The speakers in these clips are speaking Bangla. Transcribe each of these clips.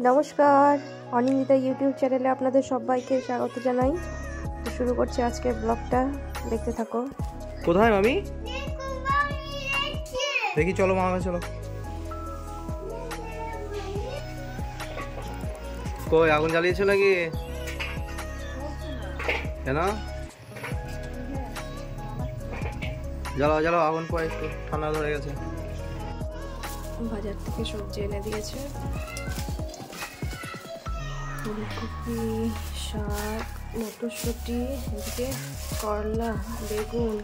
নমস্কার, অনিন্দিতা ইউটিউব চ্যানেলে আপনাদের সবাইকে স্বাগত জানাই। তো শুরু করছি আজকের ব্লগটা, দেখতে থাকো। কোথায় মামি? দেখি, চলো মামা, চলো। কই আগুন জ্বালিয়েছো নাকি? কেন? জ্বালাও জ্বালাও, আগুন পরে একটু ঠান্ডা ধরে গেছে। বাজার থেকে সবজি এনে দিয়েছে, ফুলকপি, শাক, মটরশুঁটি, এদিকে করলা, বেগুন।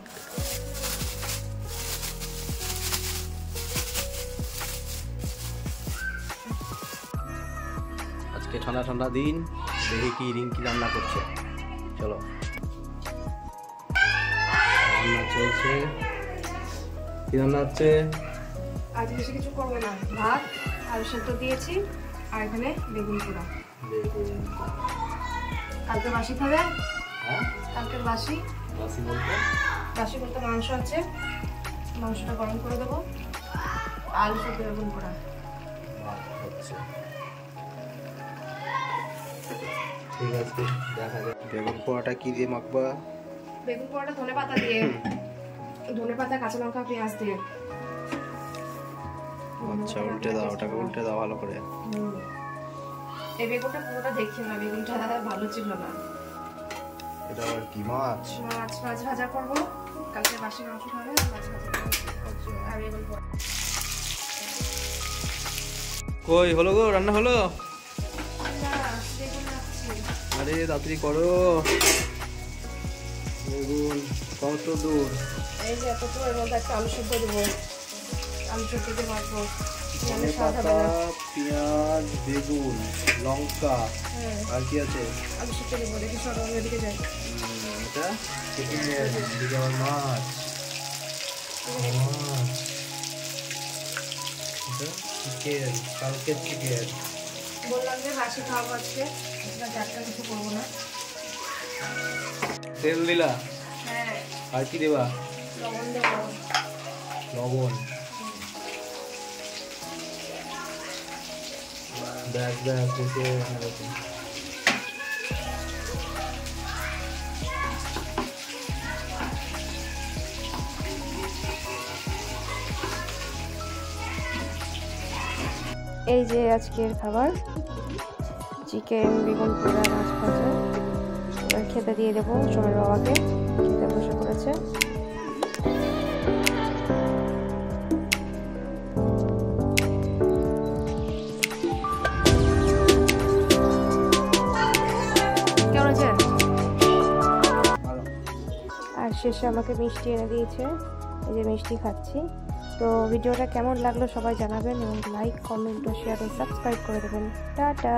আজকে ঠান্ডা ঠান্ডা দিন, দেখি কি রিঙ্কি রান্না করছে। চলো, রান্না চলছে। কি রান্না হচ্ছে? আজ বেশি কিছু করবো না, ভাত আলু সেদ্ধ দিয়েছি আর এখানে বেগুন পোড়া। কালকে বাসি খাবে? হ্যাঁ, কালকে বাসি বলতে মাংস আছে, মাংসটা গরম করে দেবো। আলু সেদ্ধ, বেগুন পোড়া হচ্ছে। ঠিক আছে, দেখা যাক বেগুন পোড়াটা কি দিয়ে মাখবা। বেগুন পোড়াটা ধনে পাতা দিয়ে, ধনে পাতা, কাঁচা লঙ্কা, পেঁয়াজ দিয়ে। আচ্ছা, উল্টে দাও, ওটাকে উল্টে দাও ভালো করে। এই বেগুনটা পুরোটা দেখি না, বেগুনটা ভালো ছিল না। এটা আবার কি মাছ? মাছ ভাজা করবো, কালকে বাসি মাংস খাবে, মাছ ভাজা করবো আর বেগুন পোড়া। কই হলো গো, রান্না হলো? বেগুন রাখছি। আরে তাড়াতাড়ি করো। বেগুন কত দূর? এই যে এত দূর, এর মধ্যে একটা আলু সেদ্ধ দেবো, আলু সেদ্ধ দিয়ে মাখবো। ধনে পাতা, পেঁয়াজ, বেগুন, লঙ্কা, আর কি আছে? আলু সেদ্ধ দেবো, দেখি সব এদিকে যাই। এটা চিকেন, এদিকে আবার মাছ। এটা চিকেন, কালকের চিকেন। বললাম যে বাসি খাওয়াবো আজকে, একটা কিছু করবো না। তেল দিলা? হ্যাঁ। আর কি দেবা? লবণ দেবো। লবণ। ব্যাস ব্যাস, বেশি রান্না করছি। এই যে আজকের খাবার, চিকেন, বেগুন পোড়া, মাছ ভাজা। এবার খেতে দিয়ে দেবো সোমের বাবাকে, খেতে বসে পড়েছে। কেমন আছে? আর শেষে আমাকে মিষ্টি এনে দিয়েছে, এই যে মিষ্টি খাচ্ছি। তো ভিডিওটা কেমন লাগলো সবাই জানাবেন, এবং লাইক, কমেন্ট ও শেয়ার ও সাবস্ক্রাইব করে দেবেন। টাটা।